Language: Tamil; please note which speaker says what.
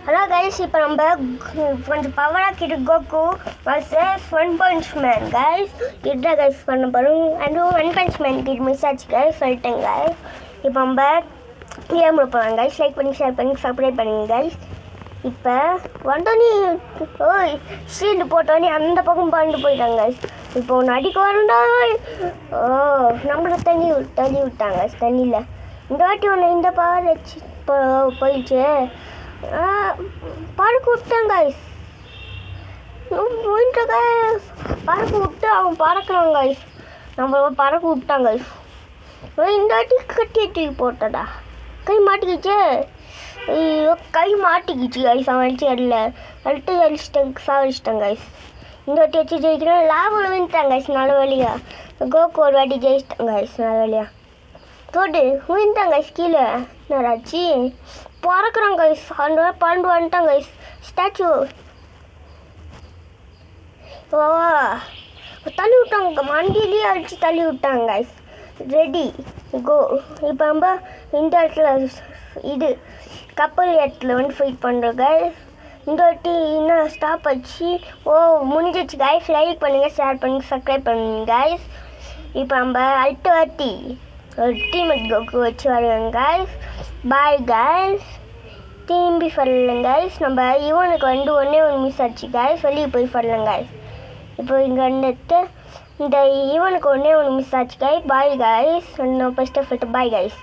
Speaker 1: ஹலோ கைஸ், இப்போ நம்ம கொஞ்சம் பவராக்கிட்டு Goku versus one punch man guys. இதுதான் கைஸ் பண்ண போகிறோம். அதுவும் ஒன் பஞ்ச் மேன் கிட்ட மிஸ் ஆச்சு கைஸ், சொல்லிட்டேங்க கைஸ். இப்போ நம்ம கேம் போகலாம் கைஸ். லைக் பண்ணி ஷேர் பண்ணி சப்ஸ்கிரைப் பண்ணுங்க கைஸ். இப்போ வந்தோடனே ஓய் ஷீல்டு போட்டோடனே அந்த பக்கம் பாண்டு போயிட்டாங்க கைஸ். இப்போ ஒன்று அடிக்க வரண்டா. ஓ நம்மளை தண்ணி விட்டாங்க தண்ணியில். இந்த வாட்டி ஒன்று இந்த பவர் வச்சு போயிடுச்சு. பறக்க விட்டேன் கைஸ். பறக்க விட்டு அவன் பறக்கிறான் கைஸ். நம்ம பறக்க விட்டான் கைஸ். இந்த வாட்டி கட்டி போட்டடா. கை மாட்டிக்கிச்சு. ஐயோ கை மாட்டிக்கிச்சு கைஸ். அவன் அடிச்சு அடிச்சிட்டேன் சாவடிச்சிட்டான் கைஸ். இந்த வாட்டி வச்சு ஜெயிக்கிறேன். லாபம் வின்ட்டான் கைஸ். நல்ல வழியா கோகு ஒரு வாட்டி ஜெயிச்சிட்டான் கைஸ். நல்ல வழியா தோடு வின்ட்டான் கைஸ். கீழே நடாச்சு பறக்குறான் கைஸ். அந்த பறந்து வந்துட்டான் கைஸ். ஸ்டாச்சு ஓவா தள்ளி விட்டாங்க. மண்டியிலேயே அடிச்சு தள்ளி விட்டாங்க கைஸ். ரெடி கோ. இப்போ நம்ம இந்த இடத்துல இது கப்பல் இடத்துல வந்து ஃபைட் பண்ணுறோம் கைஸ். இந்த வாட்டி இன்னும் ஸ்டாப் ஆச்சு. ஓ முடிஞ்சிச்சு கைஸ். லைக் பண்ணுங்கள், ஷேர் பண்ணுங்கள், சப்ஸ்கிரைப் பண்ணுங்க கைஸ். இப்போ நம்ம அடுத்த வாட்டி ஒரு டீமேட் கோகு வச்சு வருவேங்க கைஸ். Bye guys. திரும்பி வரலங்க கைஸ். நம்ம இவனுக்கு வந்து ஒன்றே மிஸ் ஆச்சு கைஸ். வெளியே போய் வரலங்க கைஸ். இப்போ இங்கே வந்துட்டு இந்த இவனுக்கு ஒன்றே மிஸ் ஆச்சு கைஸ். Bye guys. நான் ஃபஸ்ட்டு பாய் கைஸ்.